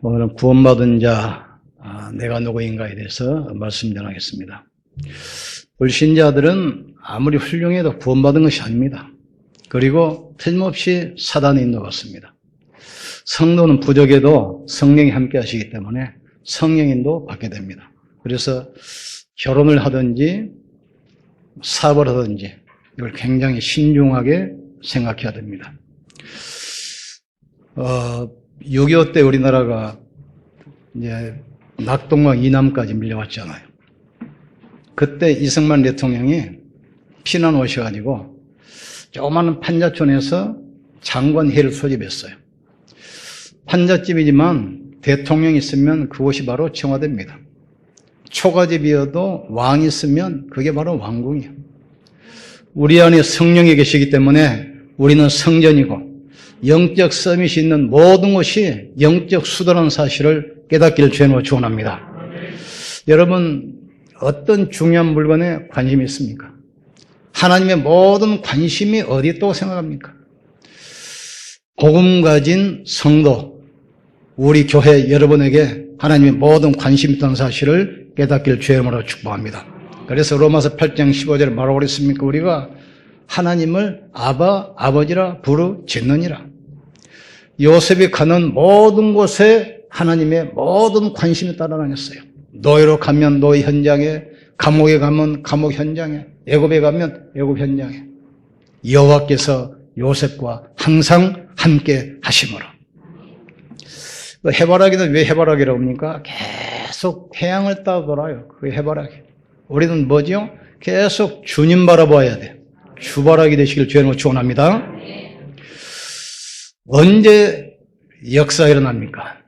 오늘은 구원받은 자, 내가 누구인가에 대해서 말씀 전하겠습니다. 불신자들은 아무리 훌륭해도 구원받은 것이 아닙니다. 그리고 틀림없이 사단에 인도받습니다. 성도는 부족해도 성령이 함께 하시기 때문에 성령 인도 받게 됩니다. 그래서 결혼을 하든지 사업을 하든지 이걸 굉장히 신중하게 생각해야 됩니다. 6.25 때 우리나라가 이제 낙동강 이남까지 밀려왔잖아요. 그때 이승만 대통령이 피난 오셔가지고 조그마한 판자촌에서 장관회를 소집했어요. 판잣집이지만 대통령이 있으면 그곳이 바로 청와대입니다. 초가집이어도 왕이 있으면 그게 바로 왕궁이에요. 우리 안에 성령이 계시기 때문에 우리는 성전이고 영적 서밋이 있는 모든 것이 영적 수도라는 사실을 깨닫기를 주님으로 축원합니다. 여러분, 어떤 중요한 물건에 관심이 있습니까? 하나님의 모든 관심이 어디에 있다고 생각합니까? 복음 가진 성도, 우리 교회 여러분에게 하나님의 모든 관심이 있다는 사실을 깨닫기를 주님으로 축복합니다. 그래서 로마서 8장 15절에 뭐라고 그랬습니까? 우리가 하나님을 아버지라 부르짖느니라. 요셉이 가는 모든 곳에 하나님의 모든 관심이 따라다녔어요. 노예로 가면 노예 현장에, 감옥에 가면 감옥 현장에, 애굽에 가면 애굽 현장에. 여호와께서 요셉과 항상 함께 하심으로. 해바라기는 왜 해바라기라고 합니까? 계속 태양을 따라 돌아요. 그 해바라기. 우리는 뭐죠? 계속 주님 바라봐야 돼요. 주바라기 되시길 주님으로 축원합니다. 언제 역사가 일어납니까?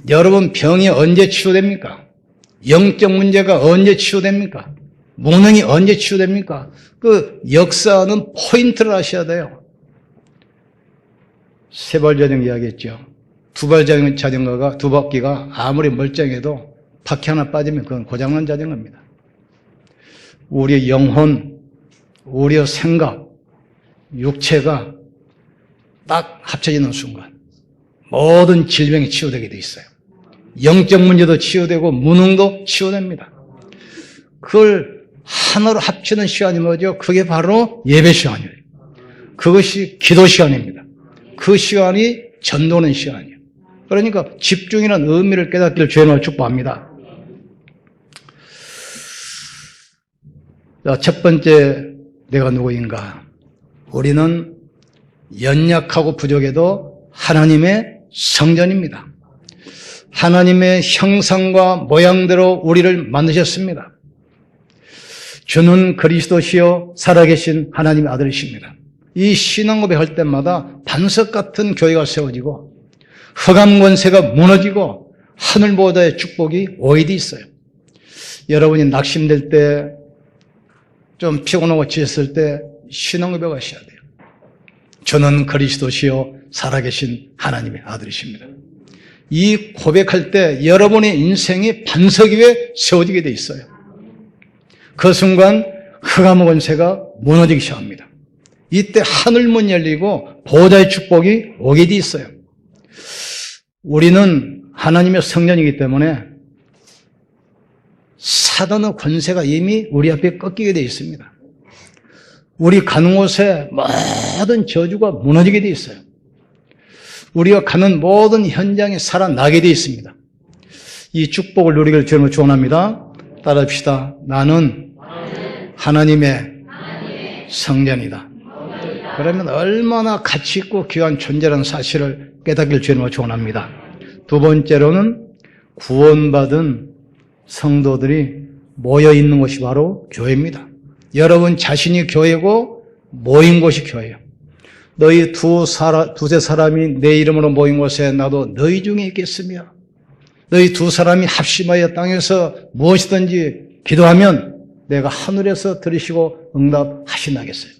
여러분 병이 언제 치유됩니까? 영적 문제가 언제 치유됩니까? 무능이 언제 치유됩니까? 그 역사는 포인트를 아셔야 돼요. 세발 자전거 이야기했죠. 두발 자전거가 두 바퀴가 아무리 멀쩡해도 바퀴 하나 빠지면 그건 고장난 자전거입니다. 우리의 영혼, 우리의 생각, 육체가 딱 합쳐지는 순간 모든 질병이 치유되게 돼 있어요. 영적 문제도 치유되고 무능도 치유됩니다. 그걸 하나로 합치는 시간이 뭐죠? 그게 바로 예배 시간이에요. 그것이 기도 시간입니다. 그 시간이 전도하는 시간이에요. 그러니까 집중이라는 의미를 깨닫기를 주님으로 축복합니다. 자, 첫 번째 내가 누구인가? 우리는 연약하고 부족해도 하나님의 성전입니다. 하나님의 형상과 모양대로 우리를 만드셨습니다. 주는 그리스도시요 살아계신 하나님의 아들이십니다. 이 신앙고백 할 때마다 반석 같은 교회가 세워지고 흑암 권세가 무너지고 하늘보다의 축복이 오이디 있어요. 여러분이 낙심될 때, 좀 피곤하고 지쳤을 때 신앙고백 하셔야 돼요. 저는 그리스도시요 살아계신 하나님의 아들이십니다. 이 고백할 때 여러분의 인생이 반석 위에 세워지게 돼 있어요. 그 순간 흑암 권세가 무너지기 시작합니다. 이때 하늘문 열리고 보좌의 축복이 오게 돼 있어요. 우리는 하나님의 성전이기 때문에 사단의 권세가 이미 우리 앞에 꺾이게 되어 있습니다. 우리 가는 곳에 모든 저주가 무너지게 되어 있어요. 우리가 가는 모든 현장에 살아나게 되어 있습니다. 이 축복을 누리기를 주님으로 축원합니다. 따라합시다. 나는 하나님의 성전이다. 그러면 얼마나 가치 있고 귀한 존재라는 사실을 깨닫기를 주님으로 축원합니다. 두 번째로는 구원받은 성도들이 모여 있는 곳이 바로 교회입니다. 여러분 자신이 교회고 모인 곳이 교회예요. 너희 두세 사람이 내 이름으로 모인 곳에 나도 너희 중에 있겠으며 너희 두 사람이 합심하여 땅에서 무엇이든지 기도하면 내가 하늘에서 들으시고 응답하시나겠어요.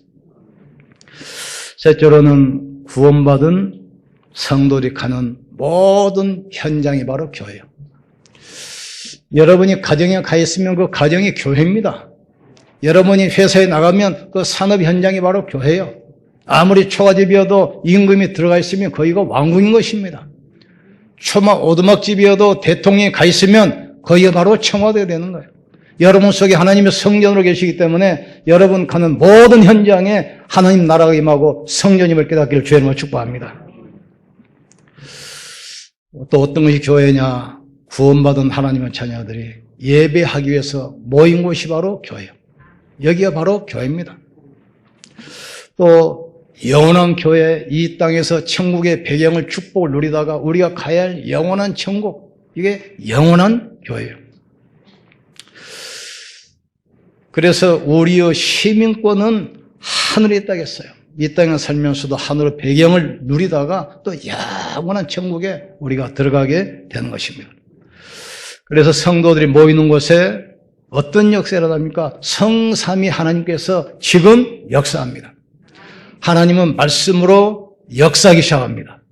셋째로는 구원받은 성도들이 가는 모든 현장이 바로 교회예요. 여러분이 가정에 가 있으면 그 가정이 교회입니다. 여러분이 회사에 나가면 그 산업 현장이 바로 교회예요. 아무리 초가집이어도 임금이 들어가 있으면 거기가 왕궁인 것입니다. 오두막집이어도 대통령이 가 있으면 거기가 바로 청와대가 되는 거예요. 여러분 속에 하나님의 성전으로 계시기 때문에 여러분 가는 모든 현장에 하나님 나라가 임하고 성전임을 깨닫기를 주의 이름으로 축복합니다. 또 어떤 것이 교회냐? 구원받은 하나님의 자녀들이 예배하기 위해서 모인 곳이 바로 교회예요. 여기가 바로 교회입니다. 또 영원한 교회, 이 땅에서 천국의 배경을 축복을 누리다가 우리가 가야 할 영원한 천국, 이게 영원한 교회예요. 그래서 우리의 시민권은 하늘에 있다고 했어요. 이 땅에 살면서도 하늘의 배경을 누리다가 또 영원한 천국에 우리가 들어가게 되는 것입니다. 그래서 성도들이 모이는 곳에 어떤 역사가 일어납니까? 성삼위 하나님께서 지금 역사합니다. 하나님은 말씀으로 역사하기 시작합니다.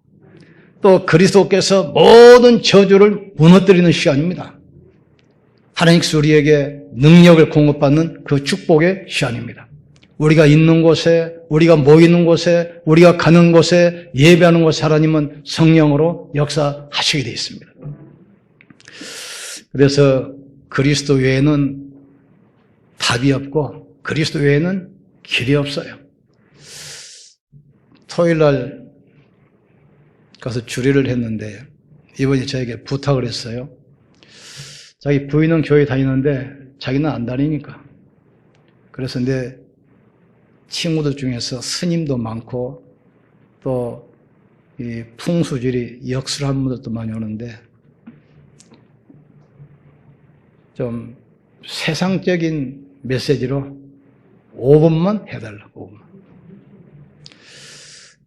또 그리스도께서 모든 저주를 무너뜨리는 시간입니다. 하나님께서 우리에게 능력을 공급받는 그 축복의 시간입니다. 우리가 있는 곳에, 우리가 모이는 곳에, 우리가 가는 곳에, 예배하는 곳에 하나님은 성령으로 역사하시게 되어 있습니다. 그래서 그리스도 외에는 답이 없고 그리스도 외에는 길이 없어요. 토요일 날 가서 주례를 했는데 이번에 저에게 부탁을 했어요. 자기 부인은 교회 다니는데 자기는 안 다니니까. 그래서 내 친구들 중에서 스님도 많고 또 이 풍수질이 역술한 분들도 많이 오는데 좀 세상적인 메시지로 5분만 해달라고. 5분만.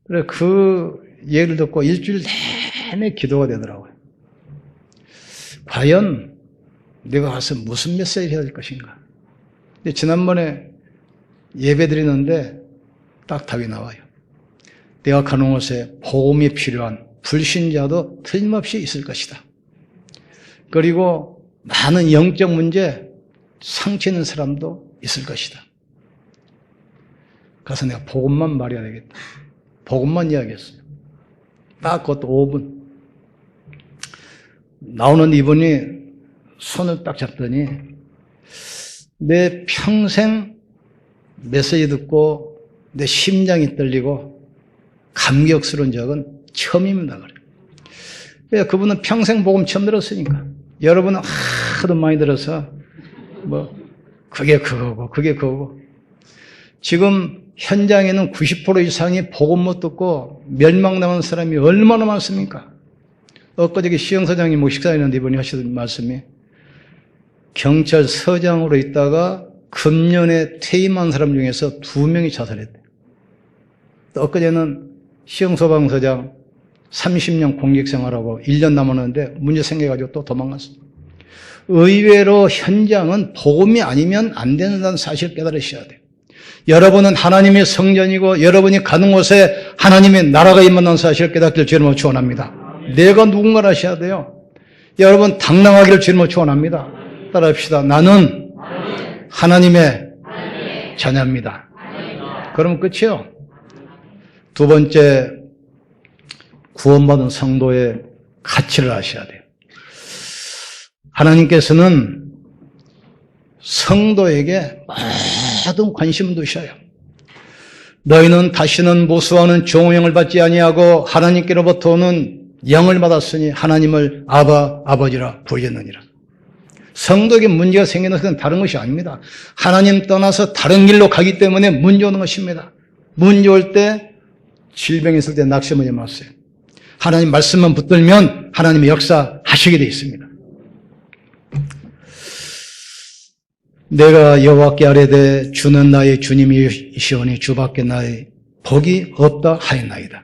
그래, 그 예를 듣고 일주일 내내 기도가 되더라고요. 과연 내가 가서 무슨 메시지를 해야 될 것인가? 근데 지난번에 예배 드리는데 딱 답이 나와요. 내가 가는 곳에 복음이 필요한 불신자도 틀림없이 있을 것이다. 그리고 많은 영적 문제 상처 있는 사람도 있을 것이다. 가서 내가 복음만 말해야 되겠다. 복음만 이야기했어요. 딱 그것도 5분. 나오는 이분이 손을 딱 잡더니 내 평생 메시지 듣고 내 심장이 떨리고 감격스러운 적은 처음입니다. 그래요. 그분은 평생 복음 처음 들었으니까. 여러분은 하도 많이 들어서 그게 그거고 그게 그거고. 지금 현장에는 90% 이상이 복음 못 듣고 멸망당하는 사람이 얼마나 많습니까? 엊그저께 시영서장님 목식사였는데 이분이 하시던 말씀이 경찰서장으로 있다가 금년에 퇴임한 사람 중에서 2명이 자살했대요. 엊그제는 시영소방서장 30년 공직생활하고 1년 남았는데 문제 생겨가지고 또 도망갔습니다. 의외로 현장은 복음이 아니면 안 된다는 사실을 깨달으셔야 돼요. 여러분은 하나님의 성전이고 여러분이 가는 곳에 하나님의 나라가 임한다는 사실을 깨닫기를 주님으로 축원합니다. 내가 누군가를 아셔야 돼요. 여러분 당당하기를 주님으로 축원합니다. 따라합시다. 나는 하나님의 자녀입니다. 그러면 끝이요. 두 번째, 구원받은 성도의 가치를 아셔야 돼요. 하나님께서는 성도에게 모든 관심을 두셔요. 너희는 다시는 모수하는 종영을 받지 아니하고 하나님께로부터 오는 영을 받았으니 하나님을 아버지라 부르겠느니라. 성도에게 문제가 생기는 것은 다른 것이 아닙니다. 하나님 떠나서 다른 길로 가기 때문에 문제 오는 것입니다. 문제 올 때 질병 있을 때 낙심하지 마세요. 하나님 말씀만 붙들면 하나님의 역사하시게 되어 있습니다. 내가 여호와께 아뢰되 주는 나의 주님이시오니 주밖에 나의 복이 없다 하였나이다.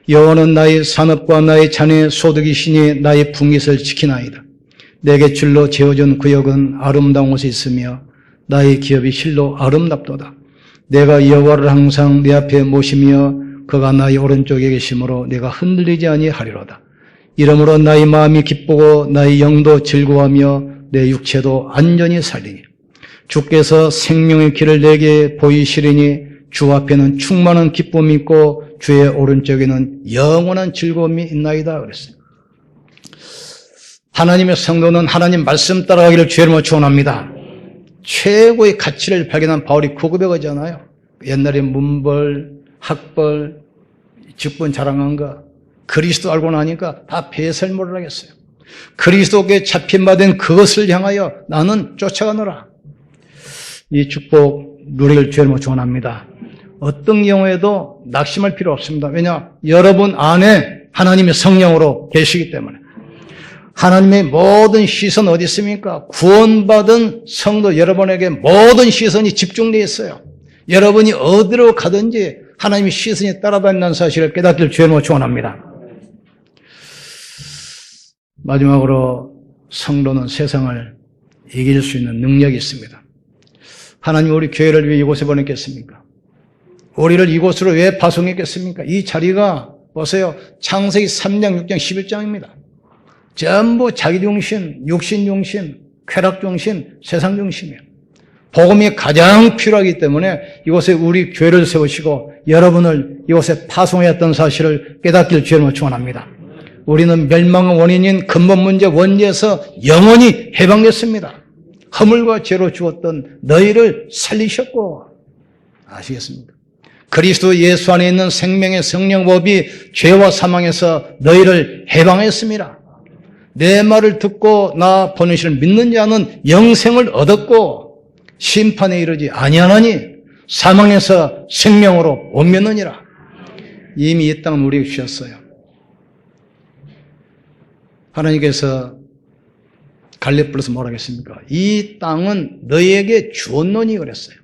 여호와는 나의 산업과 나의 자녀의 소득이시니 나의 분깃을 지키나이다. 내게 줄로 지어준 구역은 아름다운 곳에 있으며 나의 기업이 실로 아름답도다. 내가 여호와를 항상 내 앞에 모시며 그가 나의 오른쪽에 계심으로 내가 흔들리지 아니하리로다. 이러므로 나의 마음이 기쁘고 나의 영도 즐거워하며 내 육체도 안전히 살리니 주께서 생명의 길을 내게 보이시리니 주 앞에는 충만한 기쁨이 있고 주의 오른쪽에는 영원한 즐거움이 있나이다 그랬어요. 하나님의 성도는 하나님 말씀 따라가기를 주의 이름으로 축원합니다. 최고의 가치를 발견한 바울이 그 고백하잖아요. 옛날에 문벌, 학벌, 직분 자랑한 거 그리스도 알고 나니까 다 배설물을 하겠어요. 그리스도께 잡힌 바 된 그것을 향하여 나는 쫓아가노라. 이 축복 누리길 주의 이름으로 축원합니다. 어떤 경우에도 낙심할 필요 없습니다. 왜냐? 여러분 안에 하나님의 성령으로 계시기 때문에. 하나님의 모든 시선 어디 있습니까? 구원받은 성도 여러분에게 모든 시선이 집중되어 있어요. 여러분이 어디로 가든지 하나님의 시선이 따라다닌다는 사실을 깨닫기를 주의 이름으로 축원합니다. 마지막으로 성도는 세상을 이길 수 있는 능력이 있습니다. 하나님 우리 교회를 위해 이곳에 보냈겠습니까? 우리를 이곳으로 왜 파송했겠습니까? 이 자리가 보세요. 창세기 3장, 6장, 11장입니다. 전부 자기 중심, 육신 중심, 쾌락 중심, 세상 중심이에요. 복음이 가장 필요하기 때문에 이곳에 우리 교회를 세우시고 여러분을 이곳에 파송했던 사실을 깨닫기를 주의 이름으로 축원합니다. 우리는 멸망의 원인인 근본 문제 원죄에서 영원히 해방됐습니다. 허물과 죄로 죽었던 너희를 살리셨고, 아시겠습니까? 그리스도 예수 안에 있는 생명의 성령법이 죄와 사망에서 너희를 해방했습니다. 내 말을 듣고 나 보내시를 믿는 자는 영생을 얻었고 심판에 이르지 아니하나니 사망에서 생명으로 옮겼느니라. 이미 이 땅은 우리에게 주셨어요. 하나님께서 갈렙불에서 뭐라고 했습니까? 이 땅은 너희에게 주었노니 그랬어요.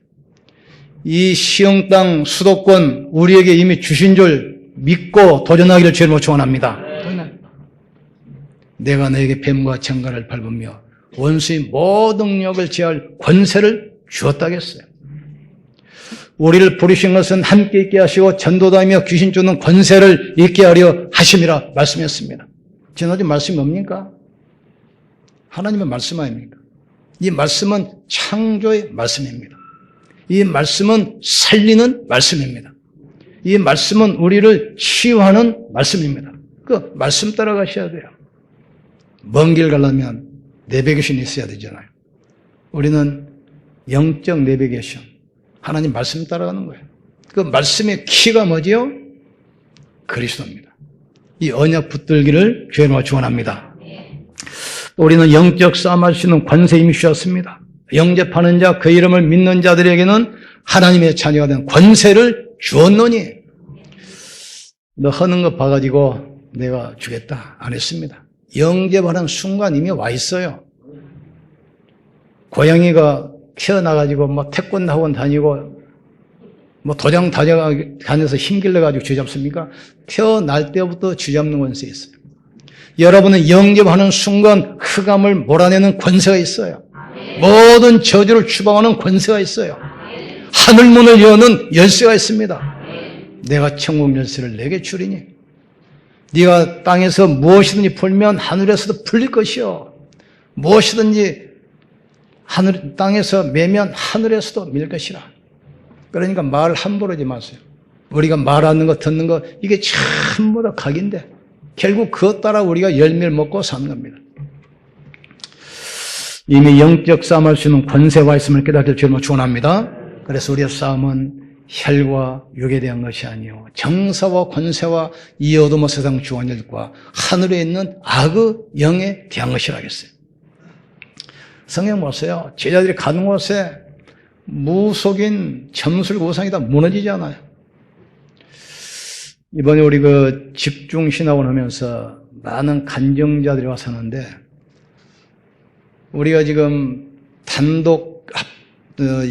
이 시흥 땅 수도권 우리에게 이미 주신 줄 믿고 도전하기를 주의 이름으로 축원합니다. 내가 너에게 뱀과 창갈을 밟으며 원수의 모든 능력을 제할 권세를 주었다겠어요. 우리를 부르신 것은 함께 있게 하시고 전도다하며 귀신 쫓는 권세를 있게 하려 하심이라 말씀했습니다. 지난주 말씀이 뭡니까? 하나님의 말씀 아닙니까? 이 말씀은 창조의 말씀입니다. 이 말씀은 살리는 말씀입니다. 이 말씀은 우리를 치유하는 말씀입니다. 그 말씀 따라가셔야 돼요. 먼 길 가려면 내비게이션이 있어야 되잖아요. 우리는 영적 내비게이션, 하나님 말씀 따라가는 거예요. 그 말씀의 키가 뭐지요? 그리스도입니다. 이 언약 붙들기를 주의 이름으로 축원합니다. 우리는 영적 싸움할 수 있는 권세 이미 주셨습니다. 영접하는 자, 그 이름을 믿는 자들에게는 하나님의 자녀가 된 권세를 주었노니 너 하는 거 봐가지고 내가 주겠다 안 했습니다. 영접하는 순간 이미 와 있어요. 고양이가 태어나가지고 뭐 태권도 학원 다니고 뭐 도장 다녀서 힘길러가지고 쥐잡습니까? 태어날 때부터 쥐잡는 권세 있어요. 여러분은 영접하는 순간 흑암을 몰아내는 권세가 있어요. 모든 저주를 추방하는 권세가 있어요. 하늘문을 여는 열쇠가 있습니다. 내가 천국 열쇠를 내게 주리니 네가 땅에서 무엇이든지 풀면 하늘에서도 풀릴 것이요 무엇이든지 땅에서 매면 하늘에서도 밀 것이라. 그러니까 말 함부로 하지 마세요. 우리가 말하는 거 듣는 거 이게 전부 다 각인데 결국 그것 따라 우리가 열매를 먹고 사는 겁니다. 이미 영적 싸움할 수 있는 권세가 있음을 깨닫기를 주님으로 축원합니다. 그래서 우리의 싸움은 혈과 육에 대한 것이 아니요 정사와 권세와 이 어둠의 세상 주관들과 하늘에 있는 악의 영에 대한 것이라겠어요. 성경 보세요. 제자들이 가는 곳에 무속인 점술 우상이 다 무너지지 않아요. 이번에 우리 그 집중신학원 하면서 많은 간증자들이 와서 하는데 우리가 지금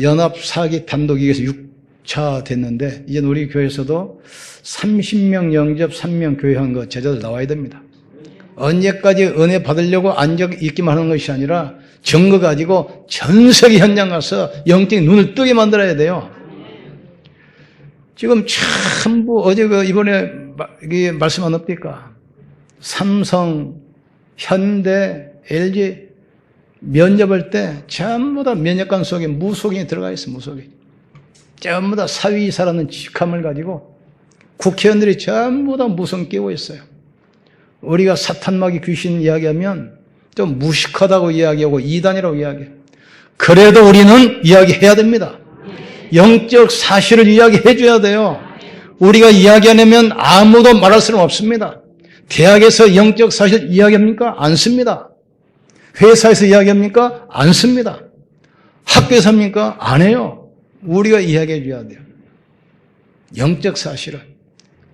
연합사기 단독이익에서 6차 됐는데 이제 우리 교회에서도 30명 영접 3명 교회한 거 제자들 나와야 됩니다. 언제까지 은혜 받으려고 앉아 있기만 하는 것이 아니라 증거 가지고 전 세계 현장 가서 영적인 눈을 뜨게 만들어야 돼요. 지금 전부 어제 이번에 이게 말씀 안 없니까? 삼성, 현대, LG 면접할 때 전부 다 면접관 속에 무속인이 들어가 있어, 무속인. 전부 다 사위이사라는 직함을 가지고 국회의원들이 전부 다 무속 끼고 있어요. 우리가 사탄마귀 귀신 이야기하면 좀 무식하다고 이야기하고 이단이라고 이야기해요. 그래도 우리는 이야기해야 됩니다. 영적 사실을 이야기해 줘야 돼요. 우리가 이야기 안 하면 아무도 말할 수는 없습니다. 대학에서 영적 사실 이야기합니까? 안 씁니다. 회사에서 이야기합니까? 안 씁니다. 학교에서 합니까? 안 해요. 우리가 이야기해 줘야 돼요. 영적 사실을.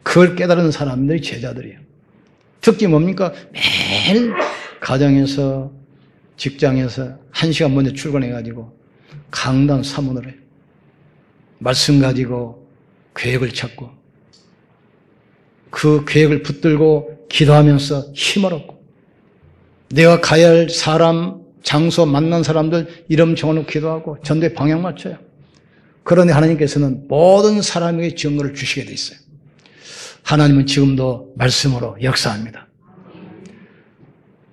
그걸 깨달은 사람들이 제자들이에요. 특히 뭡니까? 매일 가정에서 직장에서 1시간 먼저 출근해가지고 강단 사문을 해요. 말씀 가지고 계획을 찾고 그 계획을 붙들고 기도하면서 힘을 얻고 내가 가야 할 사람, 장소, 만난 사람들 이름 정해놓고 기도하고 전도에 방향 맞춰요. 그런데 하나님께서는 모든 사람에게 증거를 주시게 돼 있어요. 하나님은 지금도 말씀으로 역사합니다.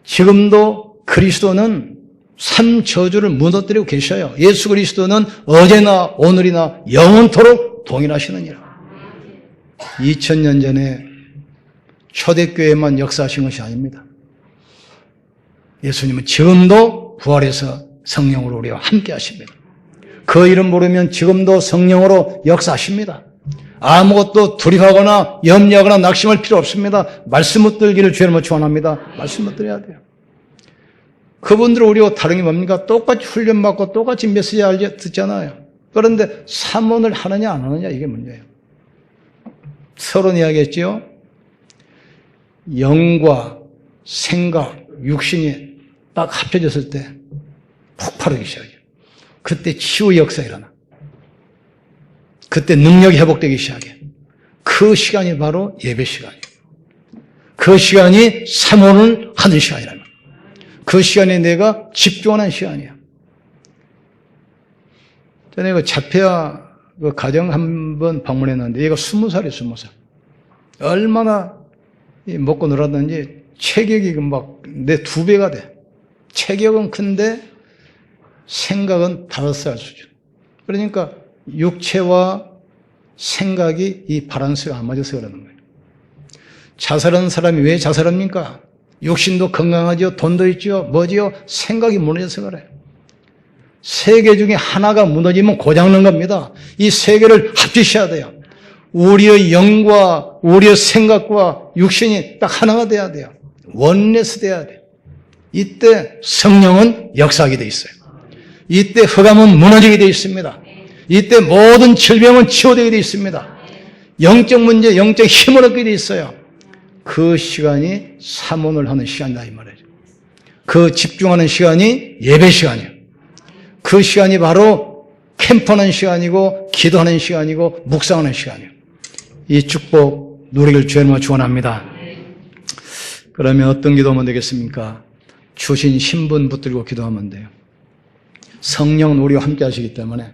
지금도 그리스도는 산 저주를 무너뜨리고 계셔요. 예수 그리스도는 어제나 오늘이나 영원토록 동일하시느니라. 2000년 전에 초대교회만 역사하신 것이 아닙니다. 예수님은 지금도 부활해서 성령으로 우리와 함께 하십니다. 그 이름 모르면 지금도 성령으로 역사하십니다. 아무것도 두려워하거나 염려하거나 낙심할 필요 없습니다. 말씀 붙들기를 주님으로 축원합니다. 말씀 붙들어야 돼요. 그분들은 우리와 다른 게 뭡니까? 똑같이 훈련받고 똑같이 메시지 듣잖아요. 그런데 사문을 하느냐 안 하느냐 이게 문제예요. 서론 이야기했죠. 영과 생각, 육신이 딱 합쳐졌을 때 폭발하기 시작해요. 그때 치유 역사가 일어나. 그때 능력이 회복되기 시작해. 그 시간이 바로 예배 시간이에요. 그 시간이 사모를 하는 시간이라는 거예요. 그 시간에 내가 집중하는 시간이야. 전에 그 자폐아 그 가정 한번 방문했는데 얘가 20살이에요, 20살. 얼마나 먹고 놀았는지 체격이 막 내 2배가 돼. 체격은 큰데 생각은 5살 수준. 그러니까 육체와 생각이 이 밸런스가 안 맞아서 그러는 거예요. 자살하는 사람이 왜 자살합니까? 육신도 건강하죠. 돈도 있죠. 뭐지요? 생각이 무너져서 그래요. 세 개 중에 하나가 무너지면 고장난 겁니다. 이 세 개를 합치셔야 돼요. 우리의 영과 우리의 생각과 육신이 딱 하나가 돼야 돼요. 원네스 돼야 돼요. 이때 성령은 역사하게 돼 있어요. 이때 흑암은 무너지게 돼 있습니다. 이때 모든 질병은 치유되게 돼 있습니다. 영적 문제, 영적 힘을 얻게 돼 있어요. 그 시간이 사문을 하는 시간이다 이 말이죠. 그 집중하는 시간이 예배 시간이에요. 그 시간이 바로 캠프하는 시간이고 기도하는 시간이고 묵상하는 시간이에요. 이 축복 누리길 주님으로 축원합니다. 그러면 어떤 기도하면 되겠습니까? 주신 신분 붙들고 기도하면 돼요. 성령은 우리와 함께 하시기 때문에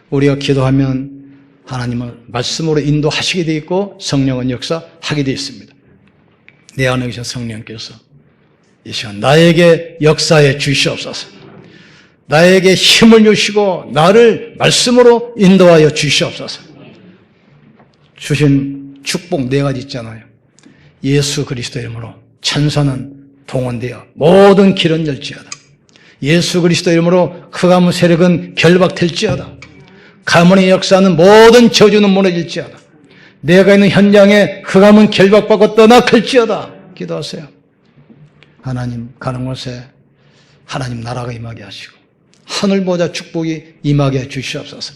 우리가 기도하면 하나님은 말씀으로 인도하시게 되어 있고 성령은 역사하게 되어 있습니다. 내 안에 계신 성령께서 이 시간 나에게 역사해 주시옵소서. 나에게 힘을 주시고 나를 말씀으로 인도하여 주시옵소서. 주신 축복 4가지 있잖아요. 예수 그리스도 이름으로 천사는 동원되어 모든 길은 열지어다. 예수 그리스도 이름으로 흑암의 세력은 결박될지어다. 가문의 역사는 모든 저주는 무너질지어다. 내가 있는 현장에 흑암은 결박받고 떠나갈지어다. 기도하세요. 하나님 가는 곳에 하나님 나라가 임하게 하시고 하늘 보좌 축복이 임하게 해 주시옵소서.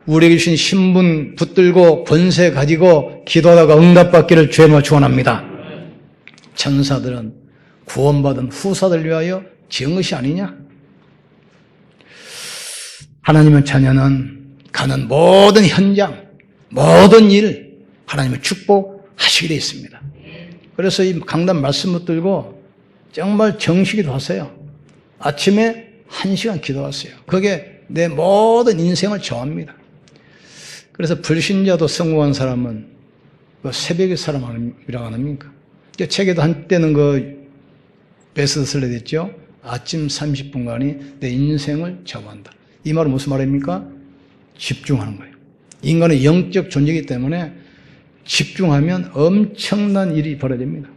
우리에게 주신 신분 붙들고 권세 가지고 기도하다가 응답받기를 주님으로 축원합니다. 천사들은 구원받은 후사들 위하여 지은 것이 아니냐? 하나님의 자녀는 가는 모든 현장, 모든 일 하나님의 축복하시게 되어 있습니다. 그래서 이 강단 말씀 붙들고 정말 정식기도 하세요. 아침에 1시간 기도하세요. 그게 내 모든 인생을 정합니다. 그래서 불신자도 성공한 사람은 새벽의 사람이라고 안 합니까? 책에도 한때는 베스트셀러 됐죠? 아침 30분간이 내 인생을 정한다. 이 말은 무슨 말입니까? 집중하는 거예요. 인간의 영적 존재이기 때문에 집중하면 엄청난 일이 벌어집니다.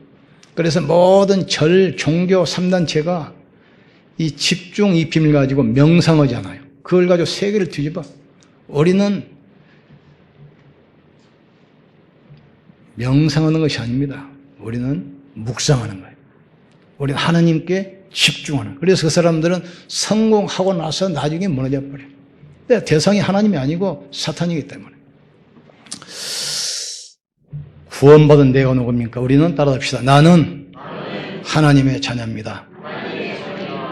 그래서 모든 종교 3단체가 이 집중 이 비밀 가지고 명상하잖아요. 그걸 가지고 세계를 뒤집어. 우리는 명상하는 것이 아닙니다. 우리는 묵상하는 거예요. 우리는 하나님께 집중하는 거예요. 그래서 그 사람들은 성공하고 나서 나중에 무너져 버려요. 근데 대상이 하나님이 아니고 사탄이기 때문에. 구원받은 내가 누굽니까? 우리는 따라합시다. 나는 하나님의 자녀입니다.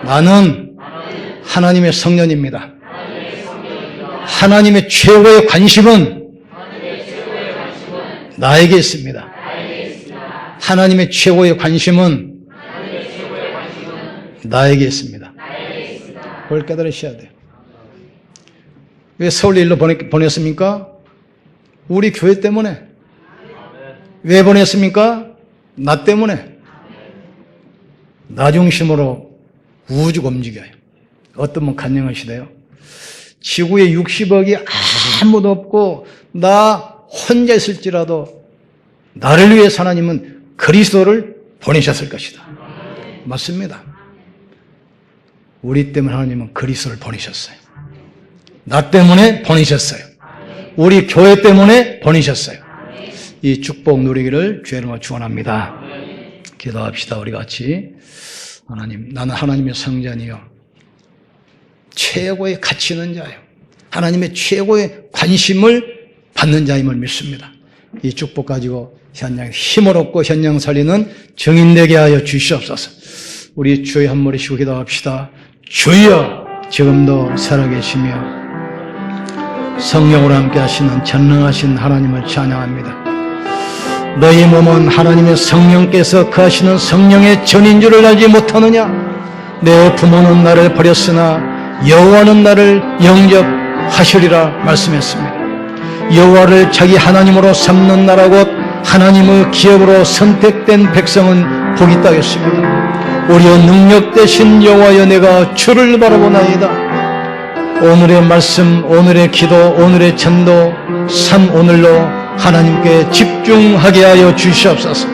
나는 하나님의 성년입니다. 하나님의 최고의 관심은 나에게 있습니다. 하나님의 최고의 관심은 나에게 있습니다. 그걸 깨달으셔야 돼요. 왜 서울 일로 보냈습니까? 우리 교회 때문에. 왜 보냈습니까? 나 때문에. 나 중심으로 우주가 움직여요. 어떤 분 간증하시대요. 지구에 60억이 아무도 없고 나 혼자 있을지라도 나를 위해서 하나님은 그리스도를 보내셨을 것이다. 맞습니다. 우리 때문에 하나님은 그리스도를 보내셨어요. 나 때문에 보내셨어요. 우리 교회 때문에 보내셨어요. 이 축복 누리기를 주의 이름으로 축원합니다. 기도합시다. 우리 같이. 하나님, 나는 하나님의 성전이요 최고의 가치 있는 자요 하나님의 최고의 관심을 받는 자임을 믿습니다. 이 축복 가지고 현장 힘을 얻고 현장 살리는 증인 되게 하여 주시옵소서. 우리 주의 한 머리 쉬고 기도합시다. 주여, 지금도 살아계시며 성령으로 함께 하시는 전능하신 하나님을 찬양합니다. 너희 몸은 하나님의 성령께서 거하시는 성령의 전인 줄을 알지 못하느냐? 내 부모는 나를 버렸으나 여호와는 나를 영접하시리라 말씀했습니다. 여호와를 자기 하나님으로 삼는 나라 곧 하나님의 기업으로 선택된 백성은 복이 있다겠습니다. 우리의 능력 되신 여호와여, 내가 주를 바라보나이다. 오늘의 말씀, 오늘의 기도, 오늘의 전도, 삶 오늘로 하나님께 집중하게 하여 주시옵소서.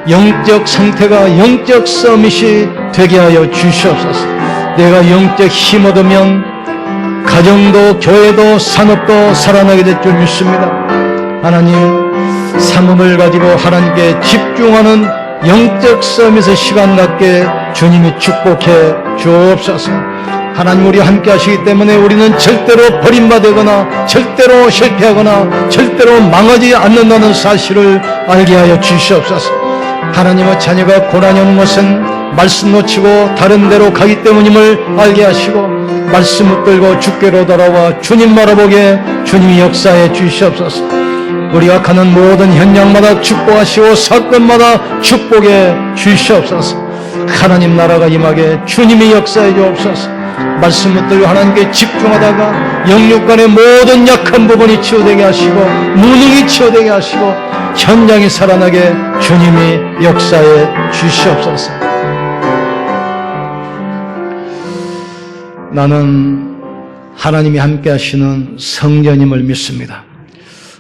영적 상태가 영적 서밋이 되게 하여 주시옵소서. 내가 영적 힘 얻으면 가정도 교회도 산업도 살아나게 될 줄 믿습니다. 하나님, 삶을 가지고 하나님께 집중하는 영적 서밋의 시간 갖게 주님이 축복해 주옵소서. 하나님, 우리 함께 하시기 때문에 우리는 절대로 버림받거나 절대로 실패하거나 절대로 망하지 않는다는 사실을 알게 하여 주시옵소서. 하나님의 자녀가 고난이 오는 것은 말씀 놓치고 다른 데로 가기 때문임을 알게 하시고 말씀 붙들고 주께로 돌아와 주님 바라보게 주님이 역사해 주시옵소서. 우리가 가는 모든 현장마다 축복하시고 사건마다 축복해 주시옵소서. 하나님 나라가 임하게 주님이 역사해 주옵소서. 말씀 붙들고 하나님께 집중하다가 영육 간의 모든 약한 부분이 치유되게 하시고 무능이 치유되게 하시고 현장이 살아나게 주님이 역사해 주시옵소서. 나는 하나님이 함께 하시는 성전임을 믿습니다.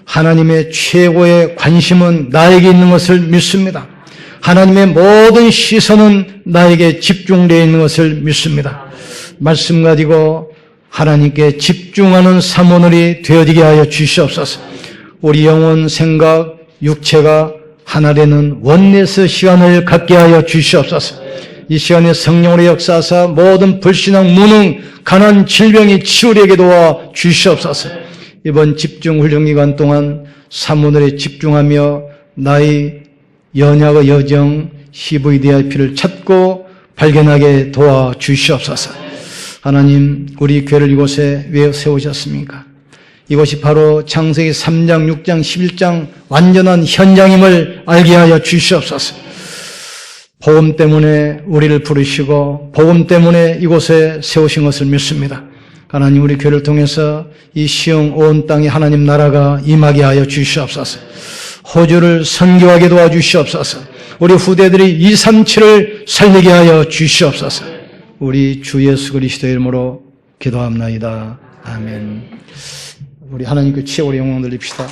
하나님의 최고의 관심은 나에게 있는 것을 믿습니다. 하나님의 모든 시선은 나에게 집중되어 있는 것을 믿습니다. 말씀 가지고 하나님께 집중하는 사모늘이 되어지게 하여 주시옵소서. 우리 영혼, 생각, 육체가 하나 되는 원내스 시간을 갖게 하여 주시옵소서. 이 시간에 성령으로 역사하사 모든 불신앙, 무능, 가난, 질병이 치유되게 도와 주시옵소서. 이번 집중 훈련기간 동안 사모늘에 집중하며 나의 연약의 여정, CVDIP를 찾고 발견하게 도와 주시옵소서. 하나님, 우리 교회를 이곳에 왜 세우셨습니까? 이곳이 바로 창세기 3장, 6장, 11장 완전한 현장임을 알게 하여 주시옵소서. 복음 때문에 우리를 부르시고 복음 때문에 이곳에 세우신 것을 믿습니다. 하나님, 우리 교회를 통해서 이 시흥 온 땅에 하나님 나라가 임하게 하여 주시옵소서. 호주를 선교하게 도와주시옵소서. 우리 후대들이 237을 살리게 하여 주시옵소서. 우리 주 예수 그리스도의 이름으로 기도합나이다. 아멘. 우리 하나님께 최고의 영광 돌립시다.